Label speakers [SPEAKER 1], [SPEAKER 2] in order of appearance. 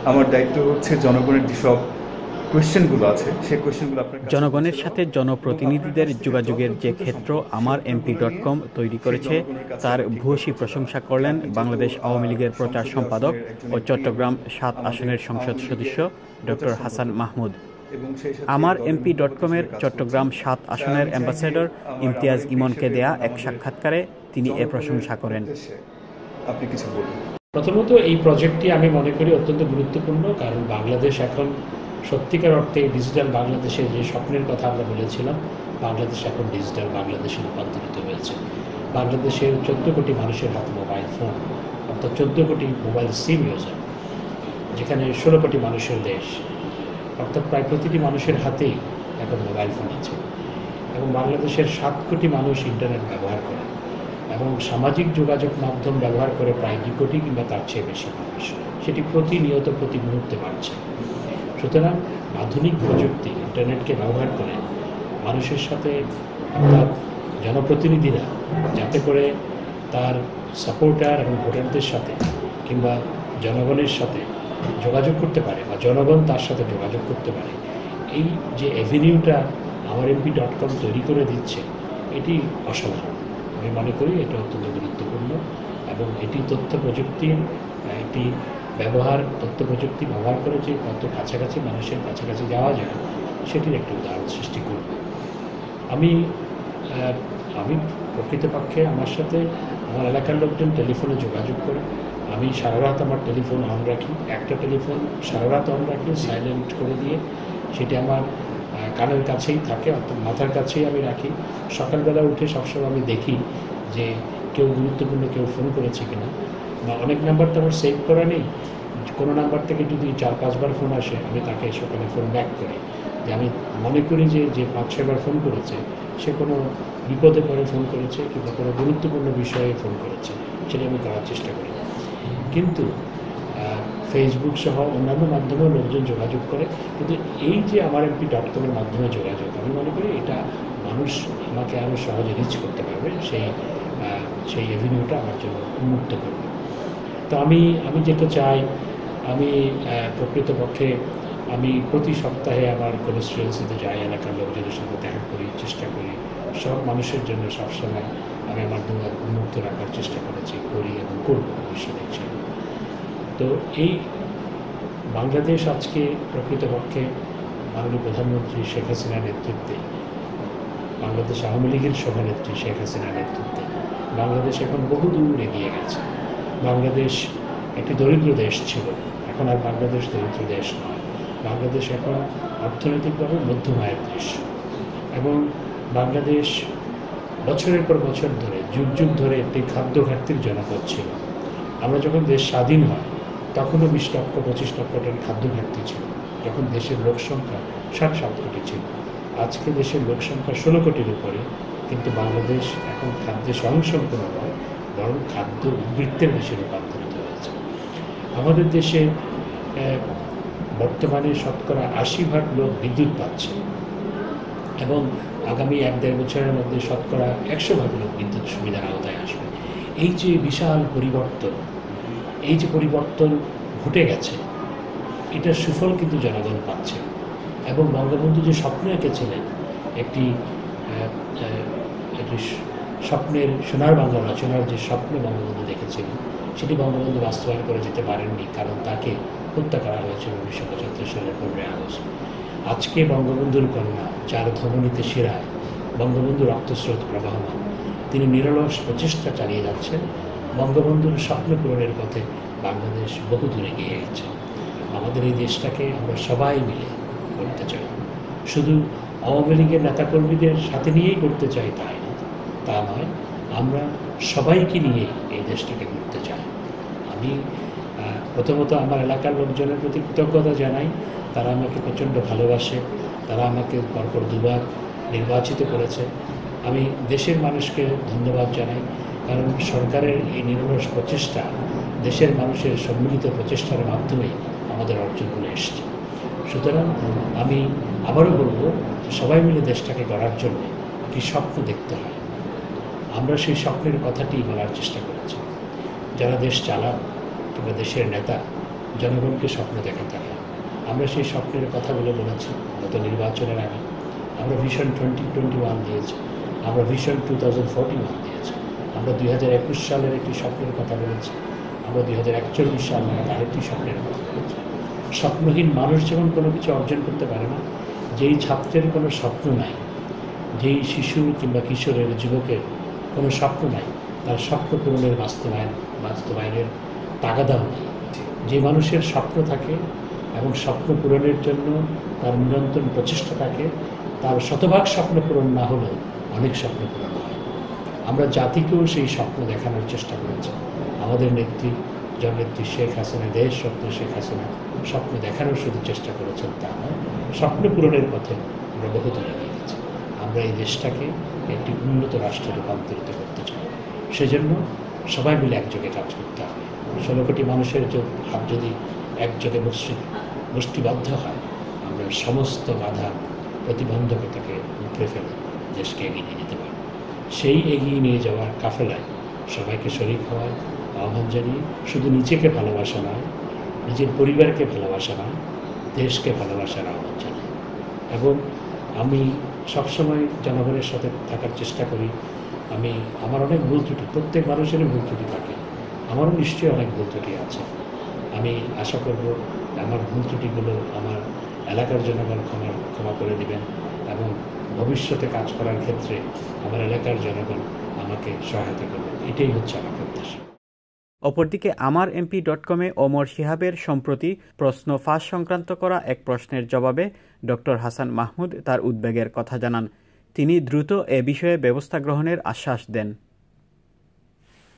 [SPEAKER 1] আমার দায়িত্ব হচ্ছে জনগণের যেসব কোয়েশ্চেনগুলো আছে সেই কোয়েশ্চেনগুলো আপনার কাছে পৌঁছে
[SPEAKER 2] জনগণের
[SPEAKER 1] দেওয়া
[SPEAKER 2] সাথে
[SPEAKER 1] এবং আপনার কাছ
[SPEAKER 2] জনপ্রতিনিধিদের
[SPEAKER 1] থেকে যত
[SPEAKER 2] যোগাযোগের যে
[SPEAKER 1] দ্রুত
[SPEAKER 2] ক্ষেত্র
[SPEAKER 1] সম্ভব সেই
[SPEAKER 2] আমার এমপি
[SPEAKER 1] তথ্যগুলো
[SPEAKER 2] ডট
[SPEAKER 1] নিয়ে
[SPEAKER 2] কম তৈরি
[SPEAKER 1] সেই
[SPEAKER 2] করেছে
[SPEAKER 1] জনগণের কাছে
[SPEAKER 2] তার
[SPEAKER 1] আবার ঠিকভাবে
[SPEAKER 2] ভূয়সী
[SPEAKER 1] পৌঁছে দেওয়া।
[SPEAKER 2] প্রশংসা
[SPEAKER 1] তো
[SPEAKER 2] করলেন
[SPEAKER 1] আপনি যেহেতু
[SPEAKER 2] বাংলাদেশ আওয়ামী লীগের প্রচার
[SPEAKER 1] সংসদীয়
[SPEAKER 2] সম্পাদক
[SPEAKER 1] আসনের একজন
[SPEAKER 2] ও
[SPEAKER 1] এমপি এবং
[SPEAKER 2] চট্টগ্রাম ৭
[SPEAKER 1] আমাদের
[SPEAKER 2] আসনের সংসদ
[SPEAKER 1] আওয়ামী
[SPEAKER 2] সদস্য
[SPEAKER 1] লীগের প্রচার
[SPEAKER 2] ডক্টর হাসান
[SPEAKER 1] সম্পাদক
[SPEAKER 2] মাহমুদ।
[SPEAKER 1] এবং সেই সাথে
[SPEAKER 2] আমার
[SPEAKER 1] দলের
[SPEAKER 2] এমপি ডট
[SPEAKER 1] মুখপাত্র
[SPEAKER 2] কমের
[SPEAKER 1] হিসেবে কাজ করছেন।
[SPEAKER 2] চট্টগ্রাম ৭
[SPEAKER 1] তাই
[SPEAKER 2] আসনের
[SPEAKER 1] আমি চাই যে
[SPEAKER 2] অ্যাম্বাসেডর
[SPEAKER 1] আমার
[SPEAKER 2] ইমতিয়াজ
[SPEAKER 1] এমপি
[SPEAKER 2] ইমনকে
[SPEAKER 1] হিসেবে
[SPEAKER 2] দেয়া
[SPEAKER 1] এবং
[SPEAKER 2] এক
[SPEAKER 1] আমাদের
[SPEAKER 2] সাক্ষাৎকারে তিনি এ
[SPEAKER 1] জনগণের
[SPEAKER 2] প্রশংসা করেন।
[SPEAKER 1] উদ্দেশ্যে আপনি কিছু বলুন।
[SPEAKER 3] প্রথমত এই প্রজেক্টটি আমি মনে করি অত্যন্ত গুরুত্বপূর্ণ, কারণ বাংলাদেশ এখন সত্যিকার অর্থে ডিজিটাল বাংলাদেশের যে স্বপ্নের কথা আমরা বলেছিলাম, বাংলাদেশ এখন ডিজিটাল বাংলাদেশে রূপান্তরিত হয়েছে। বাংলাদেশের ১৪ কোটি মানুষের হাতে মোবাইল ফোন, অর্থাৎ ১৪ কোটি মোবাইল সিম ইউজার, যেখানে ১৬ কোটি মানুষের দেশ, অর্থাৎ প্রায় প্রতিটি মানুষের হাতেই এখন মোবাইল ফোন আছে। এবং বাংলাদেশের ৭ কোটি মানুষ ইন্টারনেট ব্যবহার করে এবং সামাজিক যোগাযোগ মাধ্যম ব্যবহার করে প্রায় ২ কোটি কিংবা তার চেয়ে বেশি মানুষ। সেটি প্রতিনিয়ত প্রতি মুহূর্তে বাড়ছে। সুতরাং আধুনিক প্রযুক্তি ইন্টারনেটকে ব্যবহার করে মানুষের সাথে, অর্থাৎ জনপ্রতিনিধিরা যাতে করে তার সাপোর্টার এবং ভোটারদের সাথে কিংবা জনগণের সাথে যোগাযোগ করতে পারে বা জনগণ তার সাথে যোগাযোগ করতে পারে, এই যে অ্যাভিনিউটা আমার এমপি ডট কম তৈরি করে দিচ্ছে, এটি অসাধারণ। আমি মনে করি এটা অত্যন্ত গুরুত্বপূর্ণ এবং এটি তথ্য প্রযুক্তির একটি তথ্য প্রযুক্তি ব্যবহার করে যে কত কাছাকাছি মানুষের কাছাকাছি যাওয়া যায় সেটির একটি উদাহরণ সৃষ্টি করব। আমি আমি প্রকৃতপক্ষে আমার সাথে আমার এলাকার লোকজন টেলিফোনে যোগাযোগ করে, আমি সারা রাত আমার টেলিফোন অন রাখি, একটা টেলিফোন সারা রাত অন রাখি সাইলেন্ট করে দিয়ে, সেটি আমার কানের কাছেই থাকে, অর্থাৎ মাথার কাছেই আমি রাখি। সকালবেলা উঠে সবসময় আমি দেখি যে কেউ গুরুত্বপূর্ণ কেউ ফোন করেছে কিনা, বা অনেক নাম্বার তো আমার সেভ করা নেই, কোনো নাম্বার থেকে যদি ৪-৫ বার ফোন আসে আমি তাকে সকালে ফোন ব্যাক করি, যে আমি মনে করি যে ৫-৬ বার ফোন করেছে সে কোনো বিপদে পড়ে ফোন করেছে কিংবা কোনো গুরুত্বপূর্ণ বিষয়ে ফোন করেছে, সেটা আমি করার চেষ্টা করি। কিন্তু ফেসবুক সহ অন্যান্য মাধ্যমেও লোকজন যোগাযোগ করে, কিন্তু এই যে আমার এমপি ডট কমের মাধ্যমে যোগাযোগ, আমি মনে করি এটা মানুষ আমাকে আরও সহজে রিচ করতে পারবে, সেই অ্যাভিনিউটা আমার জন্য উন্মুক্ত করবে। তো আমি যেটা চাই, আমি প্রকৃতপক্ষে আমি প্রতি সপ্তাহে আমার কনস্টিটুয়েন্সিতে যাই, এলাকার লোকজনের সাথে দেখা করি, চেষ্টা করি সব মানুষের জন্য সবসময় আমি আমার দুয়ার উন্মুক্ত রাখার চেষ্টা করি এবং করব ভবিষ্যতে ইনশাআল্লাহ। তো এই বাংলাদেশ আজকে প্রকৃতপক্ষে মাননীয় প্রধানমন্ত্রী শেখ হাসিনার নেতৃত্বে, বাংলাদেশ আওয়ামী লীগের সভানেত্রী শেখ হাসিনার নেতৃত্বে বাংলাদেশ এখন বহু দূর এগিয়ে গেছে। বাংলাদেশ একটি দরিদ্র দেশ ছিল, এখন আর বাংলাদেশ দরিদ্র দেশ নয়। বাংলাদেশ এখন অর্থনৈতিকভাবে মধ্যম আয়ের দেশ এবং বাংলাদেশ বছরের পর বছর ধরে যুগ যুগ ধরে একটি খাদ্য ঘাটতির জনপদ ছিল। আমরা যখন দেশ স্বাধীন হয় তখনও ২০ লক্ষ ২৫ লক্ষ টন খাদ্য ঘাটতি ছিল, যখন দেশের লোক সংখ্যা ৬০-৭ কোটি ছিল। আজকে দেশের লোক সংখ্যা ১৬ কোটির উপরে, কিন্তু বাংলাদেশ এখন খাদ্যে স্বয়ংসম্পূর্ণ নয়, বরং খাদ্য উদ্বৃত্তের দেশে রূপান্তরিত হয়েছে। আমাদের দেশে বর্তমানে শতকরা ৮০% লোক বিদ্যুৎ পাচ্ছে এবং আগামী ১-১.৫ বছরের মধ্যে শতকরা ১০০% লোক বিদ্যুৎ সুবিধার আওতায় আসবে। এই যে বিশাল পরিবর্তন, এই যে পরিবর্তন ঘটে গেছে, এটার সুফল কিন্তু জনগণ পাচ্ছে। এবং বঙ্গবন্ধু যে স্বপ্ন এঁকেছিলেন, একটি স্বপ্নের সোনার বাংলা রচনার যে স্বপ্ন বঙ্গবন্ধু দেখেছিলেন, সেটি বঙ্গবন্ধু বাস্তবায়ন করে যেতে পারেননি, কারণ তাকে হত্যা করা হয়েছিল ১৯৭৫ সালের ১৫ই আগস্ট। আজকে বঙ্গবন্ধুর কন্যা, যার ধমনীতে শিরায় বঙ্গবন্ধুর রক্তস্রোত প্রবাহমান, তিনি নিরলস প্রচেষ্টা চালিয়ে যাচ্ছেন। বঙ্গবন্ধুর স্বপ্ন পূরণের পথে বাংলাদেশ বহু দূরে এগিয়ে গেছে। আমাদের এই দেশটাকে আমরা সবাই মিলে করতে চাই, শুধু আওয়ামী লীগের নেতাকর্মীদের সাথে নিয়েই করতে চাই তাই না, তা নয়, আমরা সবাইকে নিয়ে এই দেশটাকে করতে চাই। আমি প্রথমত আমার এলাকার লোকজনের প্রতি কৃতজ্ঞতা জানাই, তারা আমাকে প্রচণ্ড ভালোবাসে, তারা আমাকে পরপর ২বার নির্বাচিত করেছে। আমি দেশের মানুষকে ধন্যবাদ জানাই, কারণ সরকারের এই নিরলস প্রচেষ্টা, দেশের মানুষের সম্মিলিত প্রচেষ্টার মাধ্যমেই আমাদের অর্জনগুলো এসছে। সুতরাং আমি আবারও বলব, সবাই মিলে দেশটাকে গড়ার জন্য একটি স্বপ্ন দেখতে হয়। আমরা সেই স্বপ্নের কথাটি বলার চেষ্টা করেছি। যারা দেশ চালান কিংবা দেশের নেতা, জনগণকে স্বপ্ন দেখাতে হয়। আমরা সেই স্বপ্নের কথাগুলো বলেছি গত নির্বাচনের আগে। আমরা ভিশন 2021 দিয়েছি, আমরা ভিশন 2041 দিয়েছি, আমরা 2021 সালের একটি স্বপ্নের কথা বলেছি, আমরা 2041 সাল নাগাদ আরেকটি স্বপ্নের কথা বলেছি। স্বপ্নহীন মানুষ যেমন কোনো কিছু অর্জন করতে পারে না, যেই ছাত্রের কোনো স্বপ্ন নাই, যেই শিশু কিংবা কিশোরের যুবকের কোনো স্বপ্ন নাই, তার স্বপ্ন পূরণের বাস্তবায়নের তাগাদাও নেই। যে মানুষের স্বপ্ন থাকে এবং স্বপ্ন পূরণের জন্য তার নিরন্তর প্রচেষ্টা থাকে, তার শতভাগ স্বপ্ন পূরণ না হলেও অনেক স্বপ্ন পূরণ হয়। আমরা জাতিকেও সেই স্বপ্ন দেখানোর চেষ্টা করেছি। আমাদের নেত্রী জননেত্রী শেখ হাসিনা, দেশ রত্ন শেখ হাসিনা স্বপ্ন দেখানোর শুধু চেষ্টা করেছেন তা নয়, স্বপ্ন পূরণের পথে আমরা বহুদূর এগিয়ে গেছি। আমরা এই দেশটাকে একটি উন্নত রাষ্ট্রে রূপান্তরিত করতে চাই। সেজন্য সবাই মিলে একযোগে কাজ করতে হবে। 16 কোটি মানুষের হাত যদি একযোগে মুষ্টিবদ্ধ হয়, আমরা সমস্ত বাধা প্রতিবন্ধকতাকে উপড়ে ফেলে দেশকে এগিয়ে নিয়ে যেতে পারব। সেই এগিয়ে নিয়ে যাওয়ার কাফেলায় সবাইকে শরীক হওয়ার আহ্বান জানিয়ে শুধু নিজেকে ভালোবাসা নয়, নিজের পরিবারকে ভালোবাসা নয়, দেশকে ভালোবাসার আহ্বান জানাই। এবং আমি সবসময় জনগণের সাথে থাকার চেষ্টা করি। আমার অনেক ভুল ত্রুটি, প্রত্যেক মানুষেরই ভুল ত্রুটি থাকে, আমারও নিশ্চয়ই অনেক ভুল ত্রুটি আছে। আমি আশা করব আমার ভুল ত্রুটিগুলো আমার এলাকার জনগণ ক্ষমা করে দিবেন এবং ভবিষ্যতে কাজ করার ক্ষেত্রে আমার এলাকার জনগণ আমাকে সহায়তা করবেন। এটাই হচ্ছে আমার প্রত্যাশা।
[SPEAKER 2] অপরদিকে আমারএমপি.com-এ ওমর শিহাবের সম্প্রতি প্রশ্ন ফাঁস সংক্রান্ত করা এক প্রশ্নের জবাবে ডক্টর হাসান মাহমুদ তার উদ্বেগের কথা জানান। তিনি দ্রুত এ বিষয়ে ব্যবস্থা গ্রহণের আশ্বাস দেন।